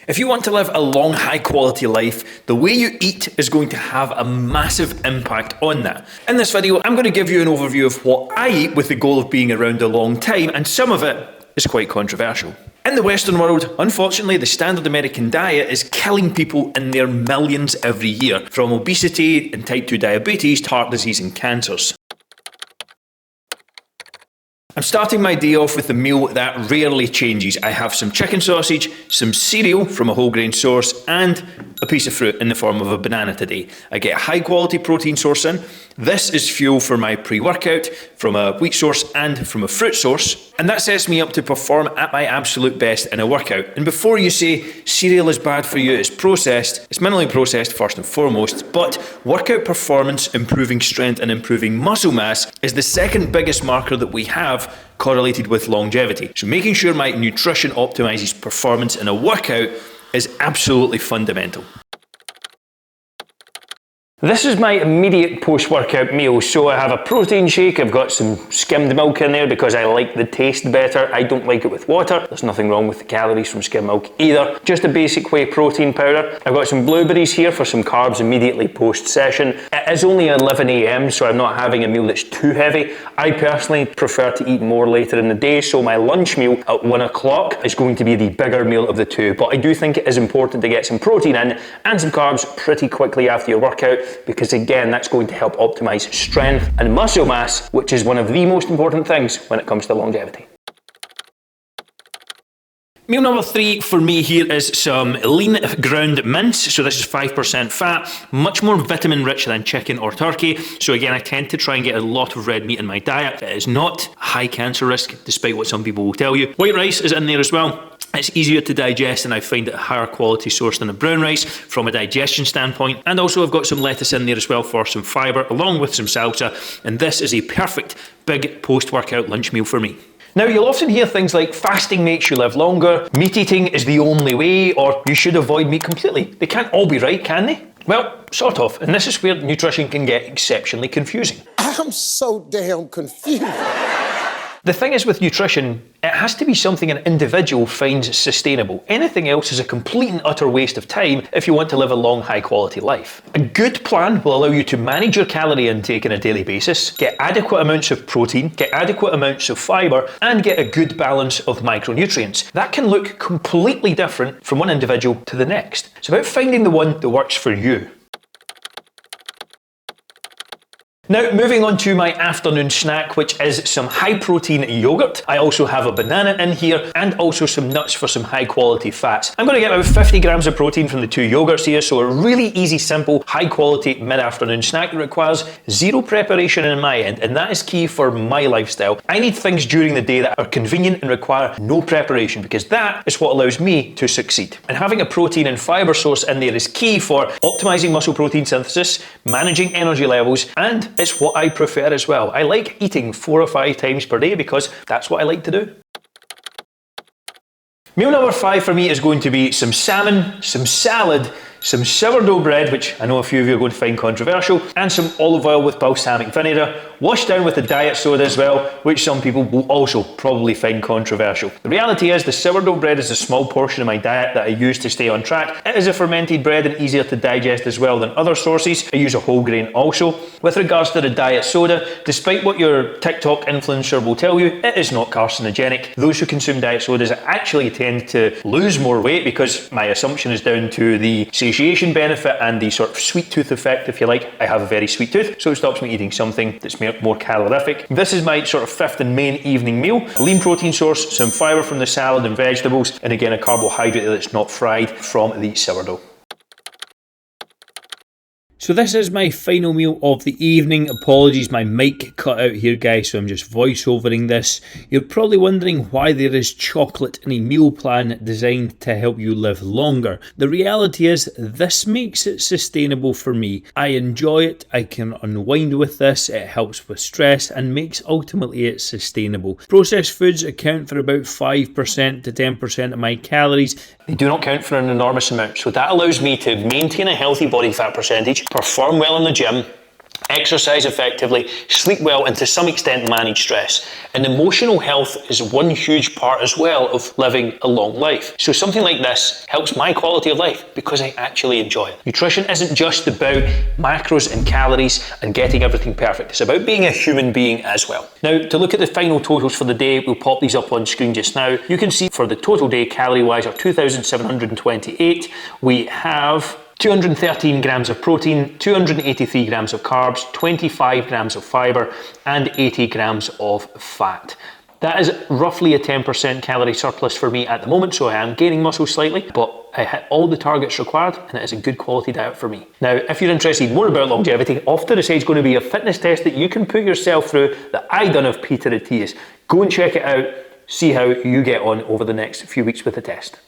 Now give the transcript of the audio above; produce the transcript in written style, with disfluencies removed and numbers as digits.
If you want to live a long, high quality life, the way you eat is going to have a massive impact on that. In this video, I'm going to give you an overview of what I eat with the goal of being around a long time, and some of it is quite controversial. In the Western world, unfortunately, the standard American diet is killing people in their millions every year, from obesity and type 2 diabetes to heart disease and cancers. I'm starting my day off with a meal that rarely changes. I have some chicken sausage, some cereal from a whole grain source, and a piece of fruit in the form of a banana today. I get a high quality protein source in. This is fuel for my pre-workout from a wheat source and from a fruit source, and that sets me up to perform at my absolute best in a workout. And before you say cereal is bad for you, it's processed, it's minimally processed first and foremost, but workout performance, improving strength and improving muscle mass is the second biggest marker that we have correlated with longevity. So making sure my nutrition optimizes performance in a workout is absolutely fundamental. This is my immediate post-workout meal. So I have a protein shake, I've got some skimmed milk in there because I like the taste better. I don't like it with water. There's nothing wrong with the calories from skimmed milk either. Just a basic whey protein powder. I've got some blueberries here for some carbs immediately post-session. It is only 11 AM, so I'm not having a meal that's too heavy. I personally prefer to eat more later in the day, so my lunch meal at 1 o'clock is going to be the bigger meal of the two. But I do think it is important to get some protein in and some carbs pretty quickly after your workout, because again, that's going to help optimize strength and muscle mass, which is one of the most important things when it comes to longevity. Meal number 3 for me here is some lean ground mince. So this is 5% fat, much more vitamin rich than chicken or turkey. So again, I tend to try and get a lot of red meat in my diet. It is not high cancer risk, despite what some people will tell you. White rice is in there as well. It's easier to digest and I find it a higher quality source than a brown rice from a digestion standpoint. And also I've got some lettuce in there as well for some fibre, along with some salsa. And this is a perfect big post-workout lunch meal for me. Now, you'll often hear things like fasting makes you live longer, meat eating is the only way, or you should avoid meat completely. They can't all be right, can they? Well, sort of, and this is where nutrition can get exceptionally confusing. I'm so damn confused. The thing is with nutrition, it has to be something an individual finds sustainable. Anything else is a complete and utter waste of time if you want to live a long, high quality life. A good plan will allow you to manage your calorie intake on a daily basis, get adequate amounts of protein, get adequate amounts of fibre, and get a good balance of micronutrients. That can look completely different from one individual to the next. It's about finding the one that works for you. Now, moving on to my afternoon snack, which is some high protein yogurt. I also have a banana in here and also some nuts for some high quality fats. I'm going to get about 50 grams of protein from the 2 yogurts here, so a really easy, simple, high quality mid-afternoon snack that requires zero preparation on my end, and that is key for my lifestyle. I need things during the day that are convenient and require no preparation, because that is what allows me to succeed. And having a protein and fibre source in there is key for optimizing muscle protein synthesis, managing energy levels, and it's what I prefer as well. I like eating 4 or 5 times per day because that's what I like to do. Meal number 5 for me is going to be some salmon, some salad, some sourdough bread, which I know a few of you are going to find controversial, and some olive oil with balsamic vinegar, washed down with a diet soda as well, which some people will also probably find controversial. The reality is the sourdough bread is a small portion of my diet that I use to stay on track. It is a fermented bread and easier to digest as well than other sources. I use a whole grain also. With regards to the diet soda, despite what your TikTok influencer will tell you, it is not carcinogenic. Those who consume diet sodas actually tend to lose more weight, because my assumption is down to the satiation benefit and the sort of sweet tooth effect, if you like. I have a very sweet tooth, so it stops me eating something that's more calorific. This is my sort of 5th and main evening meal. A lean protein source, some fibre from the salad and vegetables, and again a carbohydrate that's not fried from the sourdough. So this is my final meal of the evening. Apologies, my mic cut out here, guys, so I'm just voiceovering this. You're probably wondering why there is chocolate in a meal plan designed to help you live longer. The reality is this makes it sustainable for me. I enjoy it, I can unwind with this, it helps with stress and makes ultimately it sustainable. Processed foods account for about 5% to 10% of my calories. They do not count for an enormous amount, so that allows me to maintain a healthy body fat percentage, perform well in the gym, exercise effectively, sleep well, and to some extent manage stress. And emotional health is one huge part as well of living a long life. So something like this helps my quality of life because I actually enjoy it. Nutrition isn't just about macros and calories and getting everything perfect. It's about being a human being as well. Now, to look at the final totals for the day, we'll pop these up on screen just now. You can see for the total day, calorie-wise, are 2,728. We have 213 grams of protein, 283 grams of carbs, 25 grams of fibre, and 80 grams of fat. That is roughly a 10% calorie surplus for me at the moment, so I am gaining muscle slightly, but I hit all the targets required, and it is a good quality diet for me. Now, if you're interested more about longevity, off to the side is going to be a fitness test that you can put yourself through that I done of Peter Attias. Go and check it out, see how you get on over the next few weeks with the test.